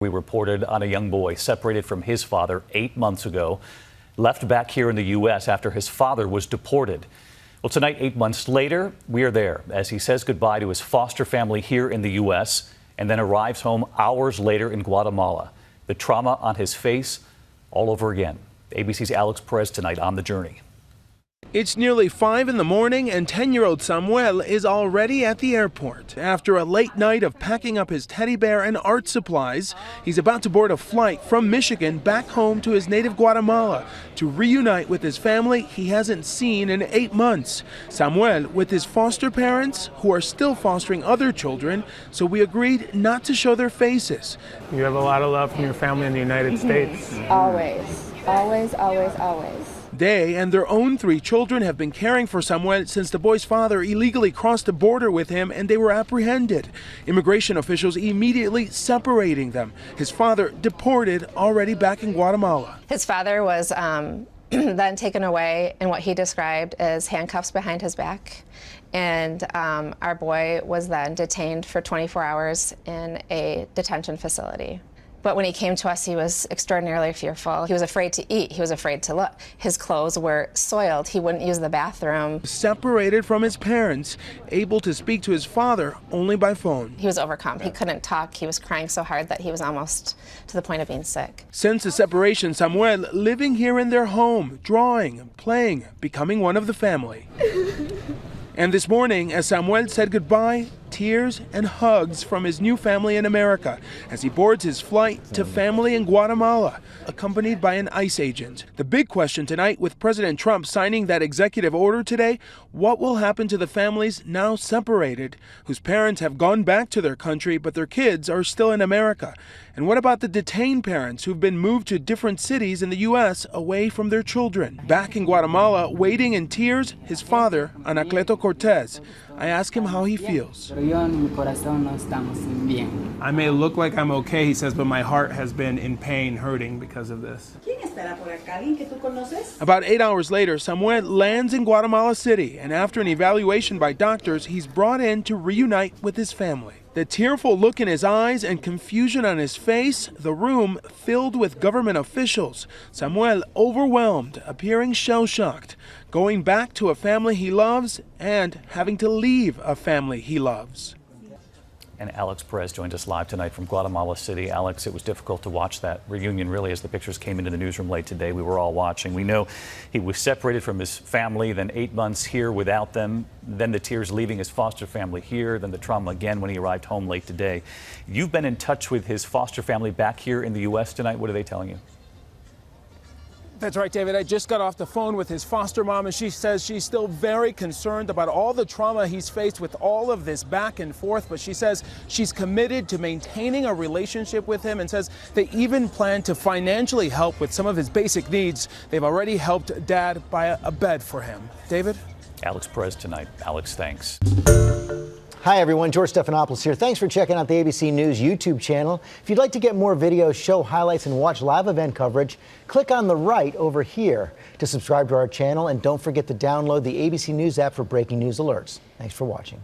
We reported on a young boy separated from his father 8 months ago, left back here in the U.S. after his father was deported. Well, tonight, 8 months later, we are there as he says goodbye to his foster family here in the U.S. and then arrives home hours later in Guatemala. The trauma on his face all over again. ABC's Alex Perez tonight on the journey. It's nearly 5 in the morning and 10-year-old Samuel is already at the airport. After a late night of packing up his teddy bear and art supplies, he's about to board a flight from Michigan back home to his native Guatemala to reunite with his family he hasn't seen in 8 months. Samuel with his foster parents, who are still fostering other children, so we agreed not to show their faces. You have a lot of love from your family in the United States. Always, always, always, always. They and their own 3 children have been caring for Samuel since the boy's father illegally crossed the border with him and they were apprehended. Immigration officials immediately separating them. His father deported, already back in Guatemala. His father was then taken away in what he described as handcuffs behind his back. And our boy was then detained for 24 hours in a detention facility. But when he came to us, he was extraordinarily fearful. He was afraid to eat. He was afraid to look. His clothes were soiled. He wouldn't use the bathroom. Separated from his parents, able to speak to his father only by phone. He was overcome. He couldn't talk. He was crying so hard that he was almost to the point of being sick. Since the separation, Samuel living here in their home, drawing, playing, becoming one of the family. And this morning, as Samuel said goodbye, tears and hugs from his new family in America as he boards his flight to family in Guatemala, accompanied by an ICE agent. The big question tonight, with President Trump signing that executive order today, what will happen to the families now separated, whose parents have gone back to their country but their kids are still in America? And what about the detained parents who've been moved to different cities in the U.S. away from their children? Back in Guatemala, waiting in tears, his father, Anacleto Cortez. I ask him how he feels. I may look like I'm okay, he says, but my heart has been in pain, hurting because of this. About 8 hours later, Samuel lands in Guatemala City, and after an evaluation by doctors, he's brought in to reunite with his family. The tearful look in his eyes and confusion on his face, the room filled with government officials. Samuel overwhelmed, appearing shell-shocked, going back to a family he loves and having to leave a family he loves. And Alex Perez joined us live tonight from Guatemala City. Alex, it was difficult to watch that reunion, really, as the pictures came into the newsroom late today. We were all watching. We know he was separated from his family, then 8 months here without them, then the tears leaving his foster family here, then the trauma again when he arrived home late today. You've been in touch with his foster family back here in the U.S. tonight. What are they telling you? That's right, David. I just got off the phone with his foster mom, and she says she's still very concerned about all the trauma he's faced with all of this back and forth. But she says she's committed to maintaining a relationship with him and says they even plan to financially help with some of his basic needs. They've already helped Dad buy a bed for him. David? Alex Perez tonight. Alex, thanks. Hi, everyone. George Stephanopoulos here. Thanks for checking out the ABC News YouTube channel. If you'd like to get more videos, show highlights, and watch live event coverage, click on the right over here to subscribe to our channel. And don't forget to download the ABC News app for breaking news alerts. Thanks for watching.